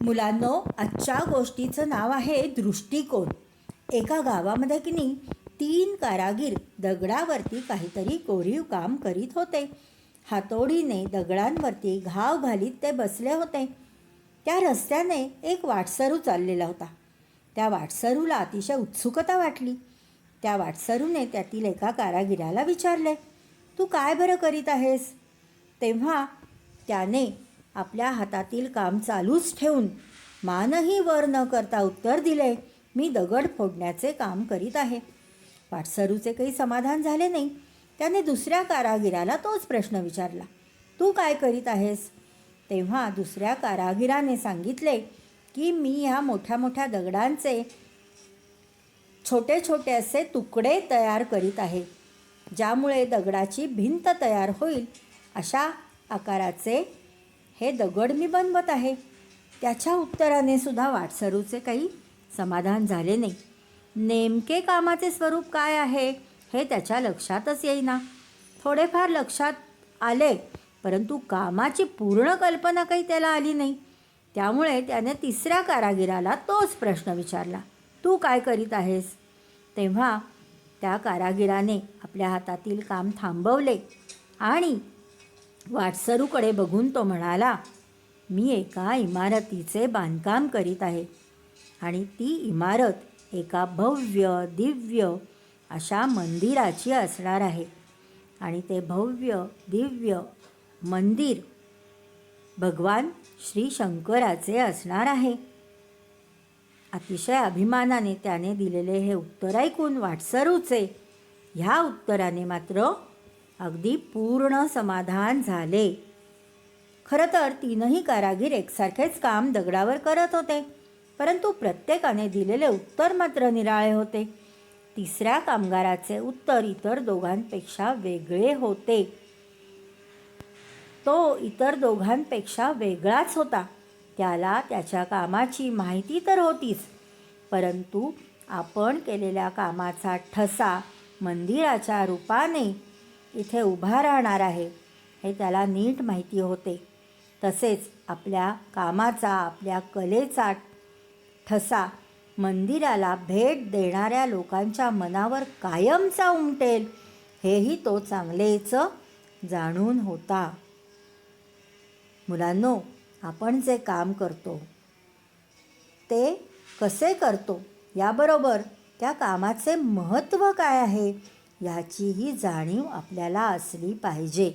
मुलांनो, आजच्या गोष्टीचं नाव आहे दृष्टिकोन. एका गावामध्ये की नाही 3 कारागीर दगडावरती काहीतरी कोरीव काम करीत होते. हातोडीने दगडांवरती घाव घालीत ते बसले होते. त्या रस्त्याने एक वाटसरू चाललेला होता. त्या वाटसरूला अतिशय उत्सुकता वाटली. त्या वाटसरूने त्यातील एका कारागिराला विचारले, तू काय बरं करीत आहेस? तेव्हा त्याने आपल्या हातातील काम चालूच ठेवून मानही वर न करता उत्तर दिले, मी दगड फोडण्याचे काम करीत आहे. वाटसरूचे काही समाधान झाले नाही. त्याने दुसऱ्या कारागिराला तोच प्रश्न विचारला, तू काय करीत आहेस? तेव्हा दुसऱ्या कारागिराने सांगितले की मी ह्या मोठ्या मोठ्या दगडांचे छोटे छोटे असे तुकडे तयार करीत आहे, ज्यामुळे दगडाची भिंत तयार होईल अशा आकाराचे हे दगड मी बनवत आहे. त्याच्या उत्तराने सुद्धा वाटसरूचे काही समाधान झाले नाही. नेमके कामाचे स्वरूप काय आहे हे त्याच्या लक्षातच येईना. थोडेफार लक्षात आले, परंतु कामाची पूर्ण कल्पना काही त्याला आली नाही. त्यामुळे त्याने तिसऱ्या कारागिराला तोच प्रश्न विचारला, तू काय करीत आहेस? तेव्हा त्या कारागिराने आपल्या हातातील काम थांबवले आणि वाटसरूकडे बघून तो म्हणाला, मी एका इमारतीचे बांधकाम करीत आहे आणि ती इमारत एका भव्य दिव्य अशा मंदिराची असणार आहे आणि ते भव्य दिव्य मंदिर भगवान श्री शंकराचे असणार आहे. अतिशय अभिमानाने त्याने दिलेले हे उत्तर ऐकून वाटसरूचे ह्या उत्तराने मात्र अगदी पूर्ण समाधान झाले. खरं तर तीनही कारागीर एकसारखेच काम दगडावर करत होते, परंतु प्रत्येकाने दिलेले उत्तर मात्र निराळे होते. तिसऱ्या कामगाराचे उत्तर इतर दोघांपेक्षा वेगळे होते. तो इतर दोघांपेक्षा वेगळाच होता. त्याला त्याच्या कामाची माहिती तर होतीच, परंतु आपण केलेल्या कामाचा ठसा मंदिराच्या रूपाने इथे उभा राहणार आहे हे त्याला नीट माहिती होते. तसेच आपल्या कामाचा, आपल्या कलेचा ठसा मंदिराला भेट देणाऱ्या लोकांच्या मनावर कायमचा उमटेल हेही तो चांगलेच जाणून होता. मुलांनो, आपण जे काम करतो ते कसे करतो याबरोबर त्या कामाचे महत्त्व काय आहे याचीही जाणीव आपल्याला असली पाहिजे.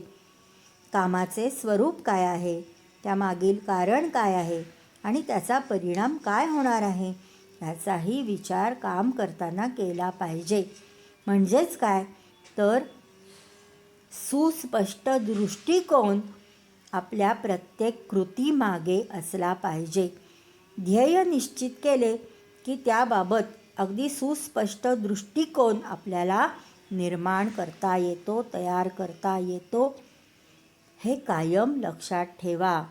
कामाचे स्वरूप काय आहे, त्यामागील कारण काय आहे आणि त्याचा परिणाम काय होणार आहे याचाही विचार काम करताना केला पाहिजे. म्हणजेच काय तर सुस्पष्ट दृष्टिकोन आपल्या प्रत्येक कृतीमागे असला पाहिजे. ध्येय निश्चित केले की त्याबाबत अगदी सुस्पष्ट दृष्टिकोन आपल्याला निर्माण करता येतो, तयार करता येतो. हे कायम लक्षात ठेवा.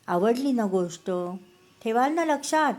आवडली ना गोष्ट? ठेवाल ना लक्षात?